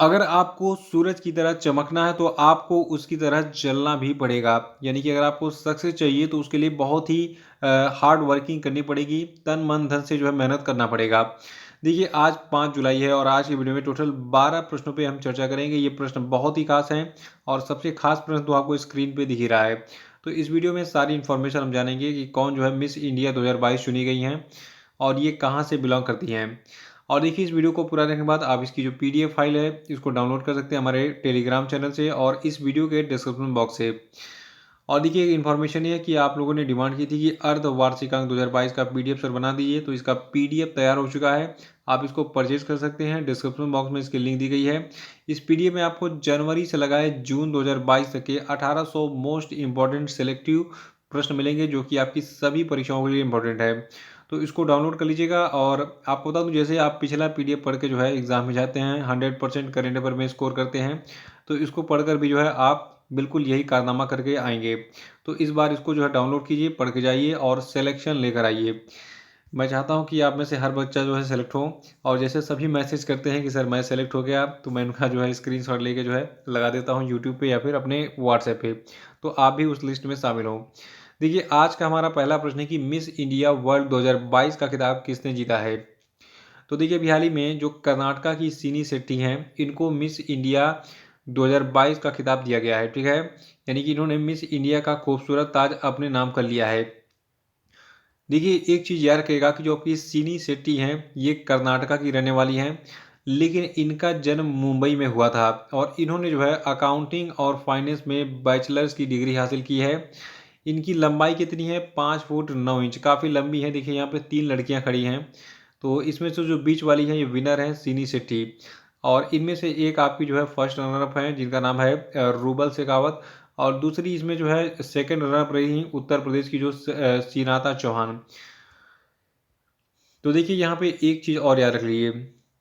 अगर आपको सूरज की तरह चमकना है तो आपको उसकी तरह जलना भी पड़ेगा। यानी कि अगर आपको सक्सेस चाहिए तो उसके लिए बहुत ही हार्ड वर्किंग करनी पड़ेगी, तन मन धन से जो है मेहनत करना पड़ेगा। देखिए आज 5 जुलाई है और आज की वीडियो में टोटल 12 प्रश्नों पे हम चर्चा करेंगे। ये प्रश्न बहुत ही खास हैं और सबसे खास प्रश्न तो आपको स्क्रीन पे दिख ही रहा है। तो इस वीडियो में सारी इन्फॉर्मेशन हम जानेंगे कि कौन जो है मिस इंडिया 2022 चुनी गई हैं और ये कहाँ से बिलोंग करती हैं। और देखिए इस वीडियो को पूरा देखने के बाद आप इसकी जो पीडीएफ फाइल है इसको डाउनलोड कर सकते हैं हमारे टेलीग्राम चैनल से और इस वीडियो के डिस्क्रिप्शन बॉक्स से। और देखिए एक इन्फॉर्मेशन ये है कि आप लोगों ने डिमांड की थी कि अर्धवार्षिकांक 2022 का पीडीएफ सर बना दीजिए, तो इसका पीडीएफ तैयार हो चुका है। आप इसको परचेज कर सकते हैं, डिस्क्रिप्शन बॉक्स में इसकी लिंक दी गई है। इस पीडीएफ में आपको जनवरी से लगाए जून 2022 तक के 1800 मोस्ट इंपॉर्टेंट सेलेक्टिव प्रश्न मिलेंगे जो कि आपकी सभी परीक्षाओं के लिए इंपॉर्टेंट है। तो इसको डाउनलोड कर लीजिएगा और आपको बता दूं, जैसे आप पिछला पीडीएफ पढ़ के जो है एग्जाम में जाते हैं 100% करेंट अफेयर में स्कोर करते हैं, तो इसको पढ़कर भी जो है आप बिल्कुल यही कारनामा करके आएंगे। तो इस बार इसको जो है डाउनलोड कीजिए, पढ़ के जाइए और सिलेक्शन लेकर आइए। मैं चाहता हूं कि आप में से हर बच्चा जो है सेलेक्ट हो। और जैसे सभी मैसेज करते हैं कि सर मैं सेलेक्ट हो गया, तो मैं उनका जो है स्क्रीनशॉट लेके जो है लगा देता हूं यूट्यूब पे या फिर अपने व्हाट्सएप पे, तो आप भी उस लिस्ट में शामिल हो। देखिए आज का हमारा पहला प्रश्न है कि मिस इंडिया वर्ल्ड 2022 का खिताब किसने जीता है। तो देखिए अभी हाल ही में जो कर्नाटका की सिनी शेट्टी हैं इनको मिस इंडिया 2022 का खिताब दिया गया है, ठीक है। यानी कि इन्होंने मिस इंडिया का खूबसूरत ताज अपने नाम कर लिया है। देखिए एक चीज़ याद रखिएगा कि जो आपकी सिनी शेट्टी हैं ये कर्नाटका की रहने वाली हैं, लेकिन इनका जन्म मुंबई में हुआ था और इन्होंने जो है अकाउंटिंग और फाइनेंस में बैचलर्स की डिग्री हासिल की है। इनकी लंबाई कितनी है? 5 फुट 9 इंच, काफ़ी लंबी है। देखिए यहाँ पे 3 लड़कियाँ खड़ी हैं, तो इसमें से जो बीच वाली है ये विनर है सिनी शेट्टी। और इनमें से एक आपकी जो है फर्स्ट रनर अप है जिनका नाम है रूबल शेखावत। और दूसरी इसमें जो है सेकंड रनर अप रही उत्तर प्रदेश की जो सीनाता चौहान। तो देखिए यहाँ पे एक चीज़ और याद रख लीजिए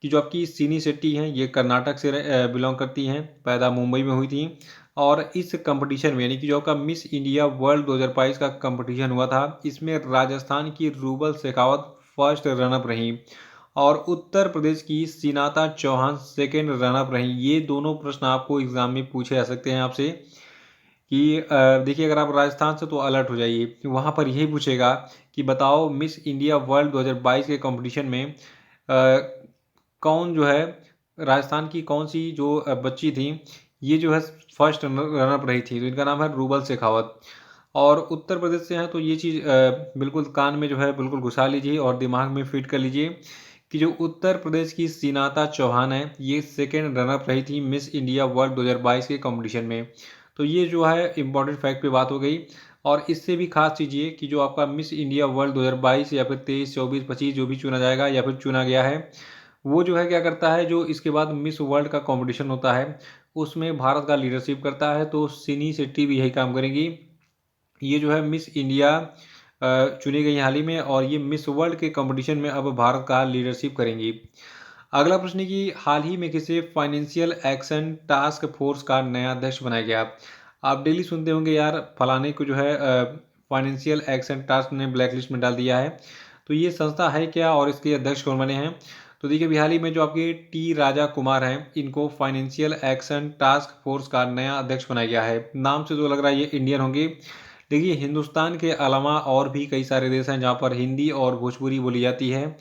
कि जो आपकी सिनी शेट्टी हैं ये कर्नाटक से बिलोंग करती हैं, पैदा मुंबई में हुई थी। और इस कंपटीशन में यानी कि जो आपका मिस इंडिया वर्ल्ड 2022 का कंपटीशन हुआ था इसमें राजस्थान की रूबल शेखावत फर्स्ट रनअप रही और उत्तर प्रदेश की सीनाता चौहान सेकेंड रनअप रही। ये दोनों प्रश्न आपको एग्जाम में पूछे जा सकते हैं आपसे कि देखिए अगर आप राजस्थान से तो अलर्ट हो जाइए, वहाँ पर यही पूछेगा कि बताओ मिस इंडिया वर्ल्ड 2022 के कंपटीशन में कौन जो है राजस्थान की कौन सी जो बच्ची थी ये जो है फर्स्ट रनअप रही थी, तो इनका नाम है रूबल शेखावत। और उत्तर प्रदेश से हैं तो ये चीज़ बिल्कुल कान में जो है बिल्कुल घुसा लीजिए और दिमाग में फिट कर लीजिए कि जो उत्तर प्रदेश की सीनाता चौहान है ये सेकेंड रनअप रही थी मिस इंडिया वर्ल्ड 2022 के कंपटीशन में। तो ये जो है इम्पॉर्टेंट फैक्ट पे बात हो गई। और इससे भी खास चीज़ ये कि जो आपका मिस इंडिया वर्ल्ड 2022 या फिर 23 24 25 जो भी चुना जाएगा या फिर चुना गया है वो जो है क्या करता है, जो इसके बाद मिस वर्ल्ड का कंपटीशन होता है उसमें भारत का लीडरशिप करता है। तो सिनी शेट्टी भी यही काम करेंगी। ये जो है मिस इंडिया चुनी गई हाल ही में और ये मिस वर्ल्ड के कंपटीशन में अब भारत का लीडरशिप करेंगी। अगला प्रश्न है कि हाल ही में किसे फाइनेंशियल एक्शन टास्क फोर्स का नया अध्यक्ष बनाया गया। आप डेली सुनते होंगे यार फलाने को जो है फाइनेंशियल एक्शन टास्क ने ब्लैक लिस्ट में डाल दिया है। तो ये संस्था है क्या और इसके अध्यक्ष कौन बने हैं? तो देखिए अभी हाल ही में जो आपके टी राजा कुमार हैं इनको फाइनेंशियल एक्शन टास्क फोर्स का नया अध्यक्ष बनाया गया है। नाम से जो लग रहा है ये इंडियन होंगे। देखिए हिंदुस्तान के अलावा और भी कई सारे देश हैं जहाँ पर हिंदी और भोजपुरी बोली जाती है।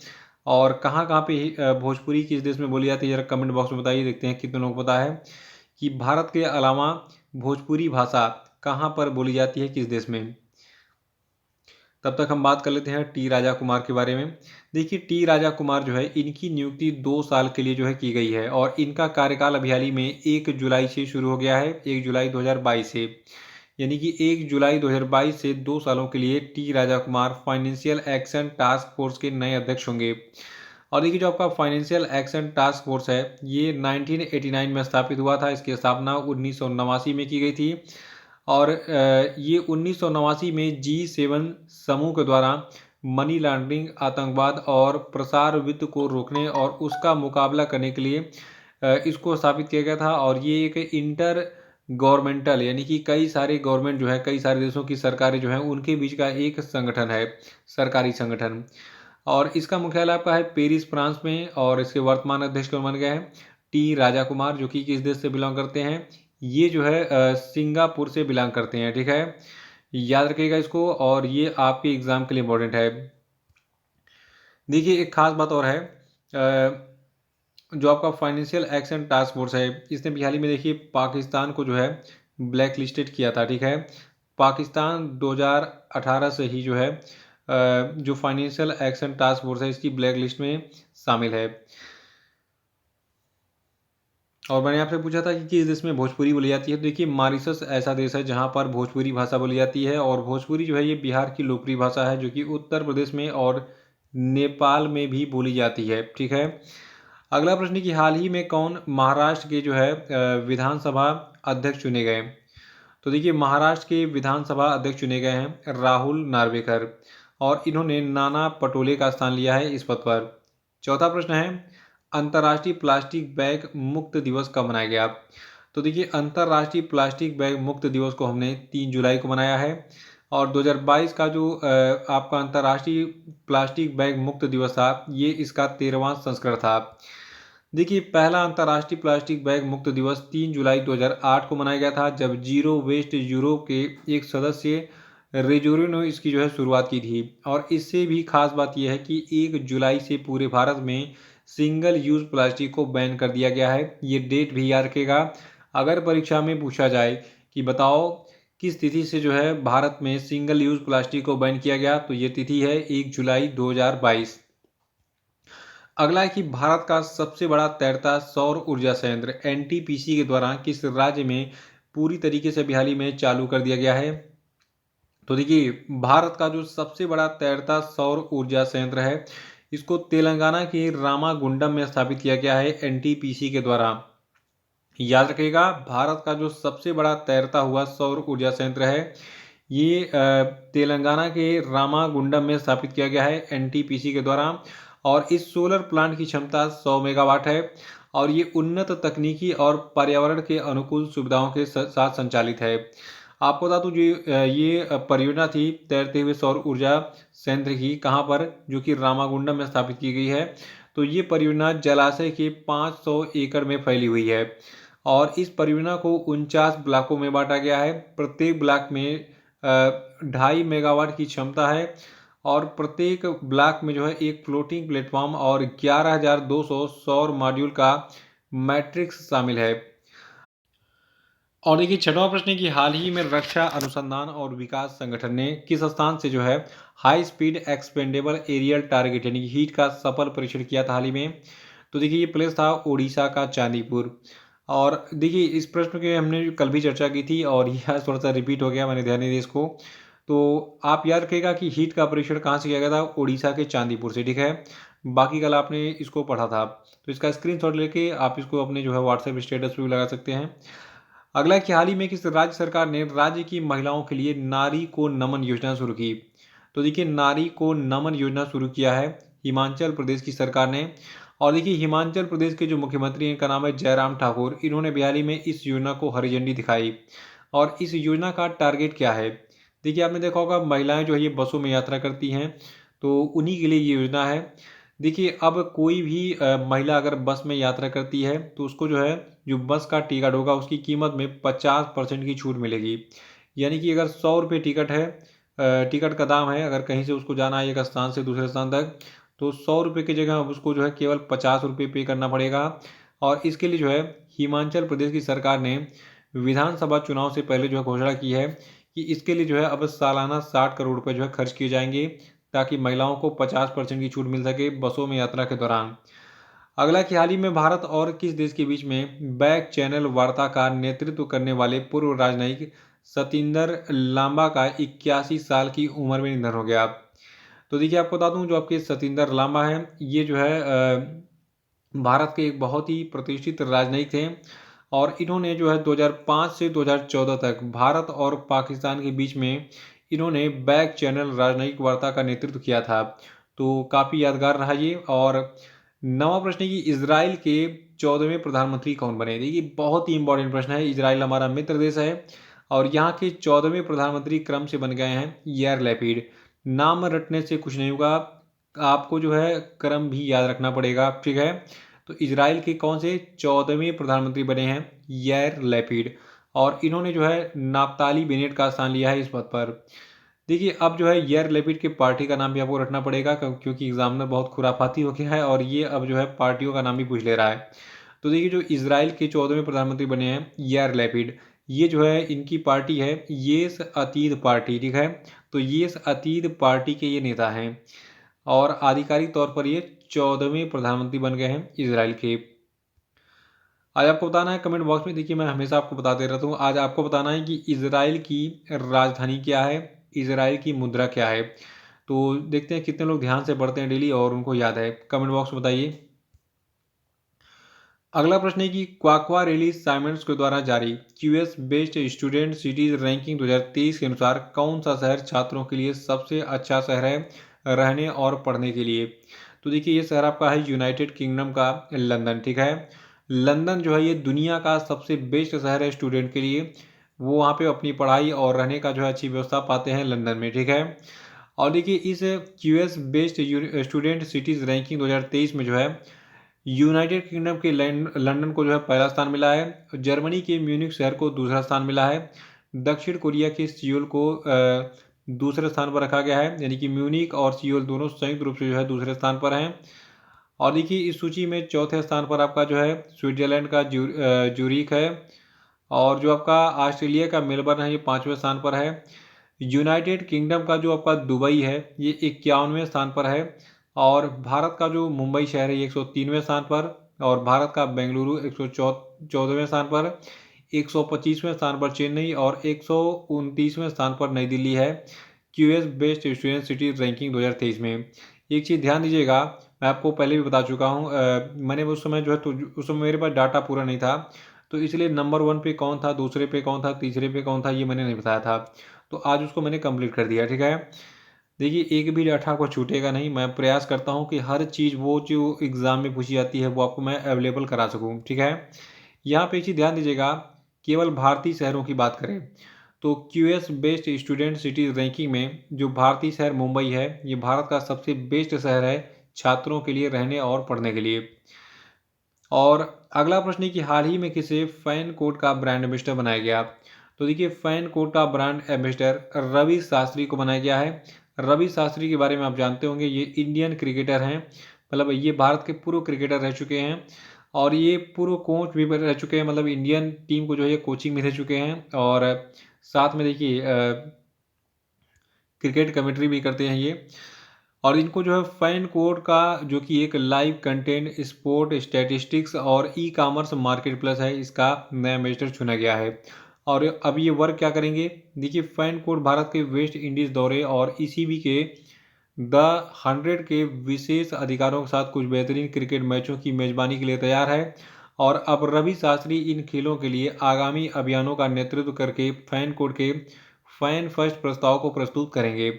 और कहाँ कहाँ पे भोजपुरी किस देश में बोली जाती है जरा कमेंट बॉक्स में बताइए, देखते हैं कितने लोगों को पता है कि भारत के अलावा भोजपुरी भाषा कहाँ पर बोली जाती है, किस देश में। तब तक हम बात कर लेते हैं टी राजा कुमार के बारे में। देखिए टी राजा कुमार जो है इनकी नियुक्ति 2 साल के लिए जो है की गई है और इनका कार्यकाल अभी हाल ही में 1 जुलाई से शुरू हो गया है, 1 जुलाई 2022 से। यानी कि 1 जुलाई 2022 से 2 सालों के लिए T Raja Kumar financial action task force के नए अध्यक्ष होंगे। और देखिए जो आपका फाइनेंशियल एक्शन टास्क फोर्स है ये 1989 में स्थापित हुआ था। इसकी स्थापना 1989 में की गई थी और ये 1989 में G7 समूह के द्वारा मनी लॉन्ड्रिंग, आतंकवाद और प्रसार वित्त को रोकने और उसका मुकाबला करने के लिए इसको स्थापित किया गया था। और ये एक इंटर गवर्नमेंटल यानी कि कई सारे गवर्नमेंट जो है कई सारे देशों की सरकारें जो हैं उनके बीच का एक संगठन है, सरकारी संगठन। और इसका मुख्यालय आपका है पेरिस फ्रांस में और इसके वर्तमान अध्यक्ष कौन बन गए हैं? टी राजा कुमार, जो कि किस देश से बिलोंग करते हैं, ये जो है सिंगापुर से बिलोंग करते हैं। ठीक है, याद रखिएगा इसको, और ये आपके एग्जाम के लिए इंपॉर्टेंट है। देखिए एक खास बात और है, जो आपका फाइनेंशियल एक्शन टास्क फोर्स है, इसने भी हाल ही में देखिए पाकिस्तान को जो है ब्लैक लिस्टेड किया था। ठीक है, पाकिस्तान 2018 से ही जो है जो फाइनेंशियल एक्शन टास्क फोर्स है इसकी ब्लैक लिस्ट में शामिल है। और मैंने आपसे पूछा था कि किस देश में भोजपुरी बोली जाती है, तो देखिए मॉरिशस ऐसा देश है जहां पर भोजपुरी भाषा बोली जाती है, और भोजपुरी जो है ये बिहार की लोकप्रिय भाषा है, जो कि उत्तर प्रदेश में और नेपाल में भी बोली जाती है। ठीक है, अगला प्रश्न कि हाल ही में कौन महाराष्ट्र के जो है विधानसभा अध्यक्ष चुने गए। तो देखिए महाराष्ट्र के विधानसभा अध्यक्ष चुने गए हैं राहुल नार्वेकर, और इन्होंने नाना पटोले का स्थान लिया है इस पद पर। चौथा प्रश्न है अंतर्राष्ट्रीय प्लास्टिक बैग मुक्त दिवस कब मनाया गया। तो देखिए अंतर्राष्ट्रीय प्लास्टिक बैग मुक्त दिवस को हमने 3 जुलाई को मनाया है, और 2022 का जो आपका अंतर्राष्ट्रीय प्लास्टिक बैग मुक्त दिवस था, ये इसका 13वां संस्करण था। देखिए पहला अंतर्राष्ट्रीय प्लास्टिक बैग मुक्त दिवस 3 जुलाई 2008 को मनाया गया था, जब जीरो वेस्ट यूरोप के एक सदस्य रेजोरो ने इसकी जो है शुरुआत की थी। और इससे भी खास बात यह है कि 1 जुलाई से पूरे भारत में सिंगल यूज प्लास्टिक को बैन कर दिया गया है। ये डेट भी याद रखेगा, अगर परीक्षा में पूछा जाए कि बताओ किस तिथि से जो है भारत में सिंगल यूज प्लास्टिक को बैन किया गया, तो ये तिथि है 1 जुलाई 2022। अगला है कि भारत का सबसे बड़ा तैरता सौर ऊर्जा संयंत्र एनटीपीसी के द्वारा किस राज्य में पूरी तरीके से हाल ही में चालू कर दिया गया है। तो देखिए भारत का जो सबसे बड़ा तैरता सौर ऊर्जा संयंत्र है, इसको तेलंगाना के रामागुंडम में स्थापित किया गया है एनटीपीसी के द्वारा। याद रखिएगा भारत का जो सबसे बड़ा तैरता हुआ सौर ऊर्जा संयंत्र है, ये तेलंगाना के रामागुंडम में स्थापित किया गया है एनटीपीसी के द्वारा, और इस सोलर प्लांट की क्षमता 100 मेगावाट है, और ये उन्नत तकनीकी और पर्यावरण के अनुकूल सुविधाओं के साथ संचालित है। आपको बता दूं ये परियोजना थी तैरते हुए सौर ऊर्जा संयंत्र की, कहाँ पर, जो कि रामागुंडम में स्थापित की गई है। तो ये परियोजना जलाशय के 500 एकड़ में फैली हुई है, और इस परियोजना को 49 ब्लॉकों में बांटा गया है। प्रत्येक ब्लॉक में 2.5 मेगावाट की क्षमता है, और प्रत्येक ब्लॉक में जो है एक फ्लोटिंग प्लेटफॉर्म और 11,200 सौर मॉड्यूल का मैट्रिक्स शामिल है। और देखिए छठवां प्रश्न है कि हाल ही में रक्षा अनुसंधान और विकास संगठन ने किस स्थान से जो है high speed expendable aerial target यानी कि हीट का सफल परीक्षण किया था हाल ही में। तो देखिए ये प्लेस था उड़ीसा का चांदीपुर। और देखिए इस प्रश्न के हमने कल भी चर्चा की थी, और यह आज थोड़ा सा रिपीट हो गया, मैंने ध्यान नहीं दिया इसको। तो आप याद रखिएगा कि हीट का परीक्षण कहाँ से किया गया था, उड़ीसा के चांदीपुर से। ठीक है, बाकी कल आपने इसको पढ़ा था, तो इसका स्क्रीनशॉट लेके आप इसको अपने जो है व्हाट्सएप स्टेटस पर भी लगा सकते हैं। अगला कि हाल ही में किस राज्य सरकार ने राज्य की महिलाओं के लिए नारी को नमन योजना शुरू की। तो देखिए नारी को नमन योजना शुरू किया है हिमाचल प्रदेश की सरकार ने। और देखिए हिमाचल प्रदेश के जो मुख्यमंत्री हैं, इनका नाम है जयराम ठाकुर, इन्होंने हाल ही में इस योजना को हरी झंडी दिखाई। और इस योजना का टारगेट क्या है, देखिए आपने देखा होगा महिलाएं जो है ये बसों में यात्रा करती हैं, तो उन्हीं के लिए ये योजना है। देखिए अब कोई भी महिला अगर बस में यात्रा करती है, तो उसको जो है जो बस का टिकट होगा उसकी कीमत में 50% की छूट मिलेगी। यानी कि अगर 100 रुपये टिकट है, टिकट का दाम है, अगर कहीं से उसको जाना है एक स्थान से दूसरे स्थान तक, तो 100 रुपये की जगह अब उसको जो है केवल 50 रुपये पे करना पड़ेगा। और इसके लिए जो है हिमाचल प्रदेश की सरकार ने विधानसभा चुनाव से पहले जो है घोषणा की है कि इसके लिए जो है अब सालाना 60 करोड़ रुपये जो है खर्च किए जाएंगे, ताकि महिलाओं को 50% की छूट मिल सके बसों में यात्रा के दौरान। अगला कि हाल ही में भारत और किस देश के बीच में बैक चैनल वार्ता का नेतृत्व करने वाले पूर्व राजनयिक सतिंदर लांबा का 81 साल की उम्र में निधन हो गया। तो देखिए आपको बता दूं जो आपके सतिंदर लांबा है, ये जो है भारत के एक बहुत ही प्रतिष्ठित राजनयिक थे, और इन्होंने जो है 2005 से 2014 तक भारत और पाकिस्तान के बीच में इन्होंने बैक चैनल राजनयिक वार्ता का नेतृत्व किया था। तो काफ़ी यादगार रहा ये। और नवा प्रश्न है कि इसराइल के 14वें प्रधानमंत्री कौन बने। देखिए बहुत ही इंपॉर्टेंट प्रश्न है, इसराइल हमारा मित्र देश है, और यहाँ के 14वें प्रधानमंत्री क्रम से बन गए हैं यार लैपिड। नाम रटने से कुछ नहीं होगा, आपको जो है क्रम भी याद रखना पड़ेगा। ठीक है, तो इजराइल के कौन से 14वें प्रधानमंत्री बने हैं? यार लैपिड। और इन्होंने जो है नाफ्ताली बेनेट का स्थान लिया है इस पद पर। देखिए अब जो है यार लैपिड की पार्टी का नाम भी आपको रखना पड़ेगा, क्योंकि एग्जामिनर बहुत खुराफाती हो गया है और ये अब जो है पार्टियों का नाम भी पूछ ले रहा है। तो देखिए जो इजराइल के 14वें प्रधानमंत्री बने हैं यार लैपिड, ये जो है इनकी पार्टी है येस अतीद पार्टी, ठीक है। तो येस अतीद पार्टी के ये नेता हैं और आधिकारिक तौर पर ये 14वें प्रधानमंत्री बन गए हैं इजराइल के। आज आपको बताना है कमेंट बॉक्स में, देखिए मैं हमेशा आपको बताते रहता हूँ, आज आपको बताना है कि इजराइल की राजधानी क्या है, इजराइल की मुद्रा क्या है। तो देखते हैं कितने लोग ध्यान से पढ़ते हैं डेली और उनको याद है, कमेंट बॉक्स में बताइए। अगला प्रश्न है कि क्वाकवा रिलीज साइमंड्स के द्वारा जारी QS based student cities ranking 2023 के अनुसार कौन सा शहर छात्रों के लिए सबसे अच्छा शहर है रहने और पढ़ने के लिए? तो देखिए ये शहर आपका है यूनाइटेड किंगडम का लंदन, ठीक है। लंदन जो है ये दुनिया का सबसे बेस्ट शहर है स्टूडेंट के लिए। वो वहाँ पे अपनी पढ़ाई और रहने का जो है अच्छी व्यवस्था पाते हैं लंदन में, ठीक है। और देखिए इस QS based student cities ranking 2023 में जो है यूनाइटेड किंगडम के लंदन को जो है पहला स्थान मिला है, जर्मनी के म्यूनिख शहर को दूसरा स्थान मिला है, दक्षिण कोरिया के सियोल को दूसरे स्थान पर रखा गया है, यानी कि म्यूनिख और सियोल दोनों संयुक्त रूप से जो है दूसरे स्थान पर हैं। और देखिए इस सूची में चौथे स्थान पर आपका जो है स्विट्जरलैंड का ज्यूरिख है, और जो आपका ऑस्ट्रेलिया का मेलबर्न है ये 5वें स्थान पर है। यूनाइटेड किंगडम का जो आपका दुबई है ये 51वें स्थान पर है, और भारत का जो मुंबई शहर है ये 103वें स्थान पर, और भारत का बेंगलुरु 114वें स्थान पर, 125वें स्थान पर चेन्नई और 129वें स्थान पर नई दिल्ली है QS best student city ranking 2023 में। एक चीज़ ध्यान दीजिएगा, मैं आपको पहले भी बता चुका हूँ, मैंने उस समय जो है तो उस समय मेरे पास डाटा पूरा नहीं था, तो इसलिए नंबर 1 पे कौन था, दूसरे पे कौन था, तीसरे पे कौन था ये मैंने नहीं बताया था। तो आज उसको मैंने कंप्लीट कर दिया, ठीक है। देखिए एक भी डाटा आपको छूटेगा नहीं, मैं प्रयास करता हूँ कि हर चीज़ वो जो एग्ज़ाम में पूछी जाती है वो आपको मैं अवेलेबल करा सकूँ, ठीक है। यहाँ पे एक चीज़ ध्यान दीजिएगा, केवल भारतीय शहरों की बात करें तो QS best student cities ranking में जो भारतीय शहर मुंबई है ये भारत का सबसे बेस्ट शहर है छात्रों के लिए रहने और पढ़ने के लिए। और अगला प्रश्न है कि हाल ही में किसे फैन कोड का ब्रांड एम्बेसडर बनाया गया? तो देखिए फैन कोड का ब्रांड एम्बेसडर रवि शास्त्री को बनाया गया है। रवि शास्त्री के बारे में आप जानते होंगे, ये इंडियन क्रिकेटर हैं, मतलब ये भारत के पूर्व क्रिकेटर रह चुके हैं और ये पूर्व कोच भी रह चुके हैं, मतलब इंडियन टीम को जो है ये कोचिंग में रह चुके हैं, और साथ में देखिए क्रिकेट कमेंट्री भी करते हैं ये। और इनको जो है फैन कोड का जो कि एक लाइव कंटेंट स्पोर्ट स्टैटिस्टिक्स और ई कॉमर्स मार्केट प्लेस है, इसका नया एम्बेसडर चुना गया है। और अब ये वर्क क्या करेंगे, देखिए फैन कोड भारत के वेस्ट इंडीज़ दौरे और ईसीबी के द 100 के विशेष अधिकारों के साथ कुछ बेहतरीन क्रिकेट मैचों की मेजबानी के लिए तैयार है। और अब रवि शास्त्री इन खेलों के लिए आगामी अभियानों का नेतृत्व करके फैन कोड के फैन फर्स्ट प्रस्ताव को प्रस्तुत करेंगे।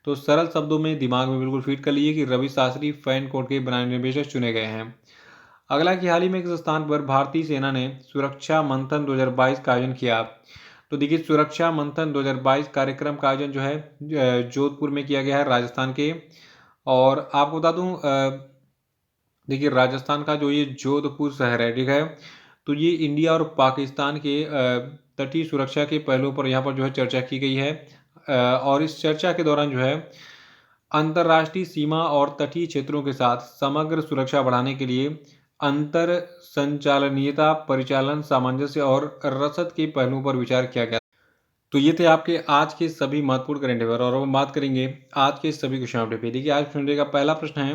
तो सरल शब्दों में दिमाग में बिल्कुल फिट कर लीजिए कि रवि शास्त्री फैन कोड के ब्रांड एम्बेसडर चुने गए हैं। अगला कि हाल ही में किस स्थान पर भारतीय सेना ने सुरक्षा मंथन 2022 का आयोजन किया? तो देखिए सुरक्षा मंथन 2022 कार्यक्रम का आयोजन जो है जोधपुर में किया गया है, राजस्थान के। और आपको बता दूं देखिए राजस्थान का जो ये जोधपुर शहर है, ठीक है, तो ये इंडिया और पाकिस्तान के तटीय सुरक्षा के पहलुओं पर यहाँ पर जो है चर्चा की गई है। और इस चर्चा के दौरान जो है अंतर्राष्ट्रीय सीमा और तटीय क्षेत्रों के साथ समग्र सुरक्षा बढ़ाने के लिए अंतर संचालनीयता, परिचालन सामंजस्य और रसद के पहलुओं पर विचार किया गया। तो ये थे आपके आज के सभी महत्वपूर्ण करंट अफेयर, और अब हम बात करेंगे आज के सभी क्वेश्चन अपडेट पे। देखिए आज संडे का पहला प्रश्न है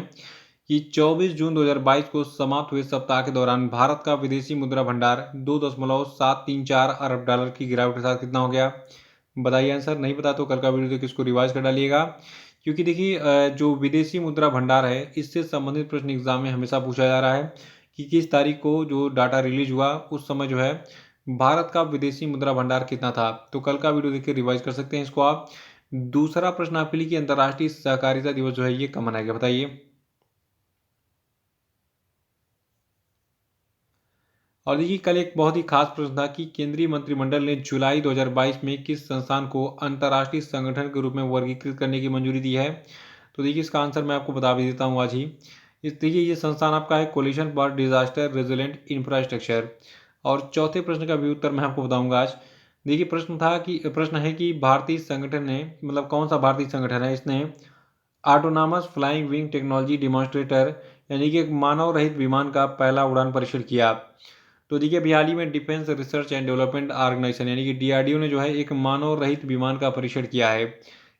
कि 24 जून 2022 को समाप्त हुए सप्ताह के दौरान भारत का विदेशी मुद्रा भंडार 2.734 अरब डॉलर की गिरावट के साथ कितना हो गया? बताइए आंसर। नहीं पता तो कल का वीडियो देख इसको रिवाइज कर डालिएगा, क्योंकि देखिए जो विदेशी मुद्रा भंडार है इससे संबंधित प्रश्न एग्जाम में हमेशा पूछा जा रहा है कि किस तारीख को जो डाटा रिलीज हुआ उस समय जो है भारत का विदेशी मुद्रा भंडार कितना था। तो कल का वीडियो देखिए रिवाइज कर सकते हैं इसको आप। दूसरा प्रश्न आपके लिए कि अंतर्राष्ट्रीय सहकारिता दिवस जो है ये कब मनाया गया, बताइए। और देखिए कल एक बहुत ही खास प्रश्न था कि केंद्रीय मंत्रिमंडल ने जुलाई 2022 में किस संस्थान को अंतर्राष्ट्रीय संगठन के रूप में वर्गीकृत करने की मंजूरी दी है? तो देखिए इसका आंसर मैं आपको बता भी देता हूँ आज ही। इस देखिए ये संस्थान आपका है coalition for disaster resilient infrastructure. और चौथे प्रश्न का भी उत्तर मैं आपको बताऊंगा आज। देखिए प्रश्न है कि भारतीय संगठन ने मतलब कौन सा भारतीय संगठन है इसने autonomous flying wing technology demonstrator यानी कि एक मानव रहित विमान का पहला उड़ान परीक्षण किया। तो देखिए अभी हाल ही में defence research and development organisation यानी कि डीआरडीओ ने जो है एक मानव रहित विमान का परीक्षण किया है।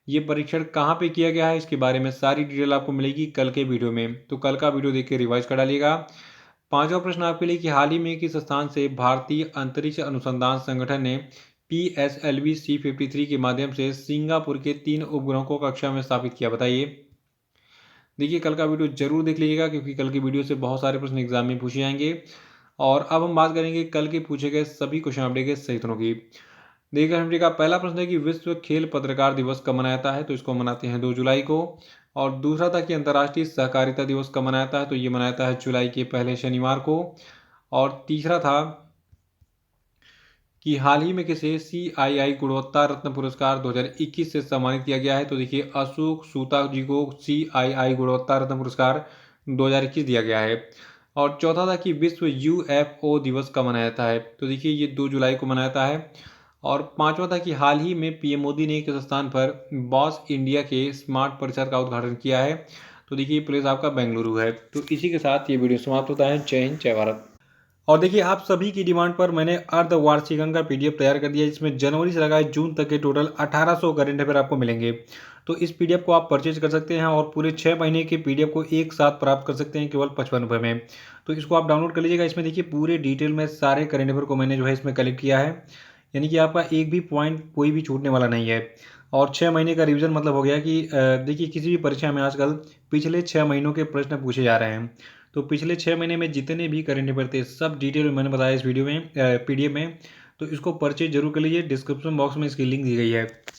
ये परीक्षण कहाँ पे किया गया है इसके बारे में सारी डिटेल आपको मिलेगी कल के वीडियो में, तो कल का वीडियो देख के रिवाइज कर डालिएगा। पांचवा प्रश्न आपके लिए कि हाल ही में किस स्थान से भारतीय अंतरिक्ष अनुसंधान संगठन ने PSLV-C53 के माध्यम से सिंगापुर के 3 उपग्रहों को कक्षा में स्थापित किया, बताइए। देखिए कल का वीडियो जरूर देख लीजिएगा क्योंकि कल की वीडियो से बहुत सारे प्रश्न एग्जाम में पूछे जाएंगे। और अब हम बात करेंगे कल के पूछे गए सभी क्वेश्चन अपडेट के सही उत्तरों की। देखिए हम का पहला प्रश्न है कि विश्व खेल पत्रकार दिवस कब मनाया जाता है, तो इसको मनाते हैं 2 जुलाई को। और दूसरा था कि अंतर्राष्ट्रीय सहकारिता दिवस कब मनाया जाता है, तो ये मनाया जाता है जुलाई के पहले शनिवार को। और तीसरा था कि हाल ही में किसे CII गुणवत्ता रत्न पुरस्कार 2021 से सम्मानित किया गया है, तो देखिए अशोक सूता जी को CII गुणवत्ता रत्न पुरस्कार 2021 दिया गया है। और चौथा था कि विश्व UFO दिवस कब मनाया जाता है, तो देखिए ये 2 जुलाई को मनाया जाता है। और पांचवा था कि हाल ही में PM मोदी ने किस स्थान पर बॉस इंडिया के स्मार्ट परिसर का उद्घाटन किया है, तो देखिए प्लेस आपका बेंगलुरु है। तो इसी के साथ ये वीडियो समाप्त होता है। जय हिंद, जय भारत। और देखिए आप सभी की डिमांड पर मैंने अर्धवार्षिक का PDF तैयार कर दिया है जिसमें जनवरी से लगाए जून तक के टोटल 1800 करंट अफेयर आपको मिलेंगे। तो इस PDF को आप परचेज कर सकते हैं और पूरे 6 महीने के PDF को एक साथ प्राप्त कर सकते हैं केवल 55 रुपये में। तो इसको आप डाउनलोड कर लीजिएगा। इसमें देखिए पूरे डिटेल में सारे करंट अफेयर को मैंने जो है इसमें कलेक्ट किया है, यानी कि आपका एक भी पॉइंट कोई भी छूटने वाला नहीं है। और 6 महीने का रिवीजन मतलब हो गया कि देखिए किसी भी परीक्षा में आजकल पिछले 6 महीनों के प्रश्न पूछे जा रहे हैं। तो पिछले 6 महीने में जितने भी करंट अफेयर थे सब डिटेल में मैंने बताया इस वीडियो में PDF में। तो इसको परचेज जरूर कर लीजिए, डिस्क्रिप्शन बॉक्स में इसकी लिंक दी गई है।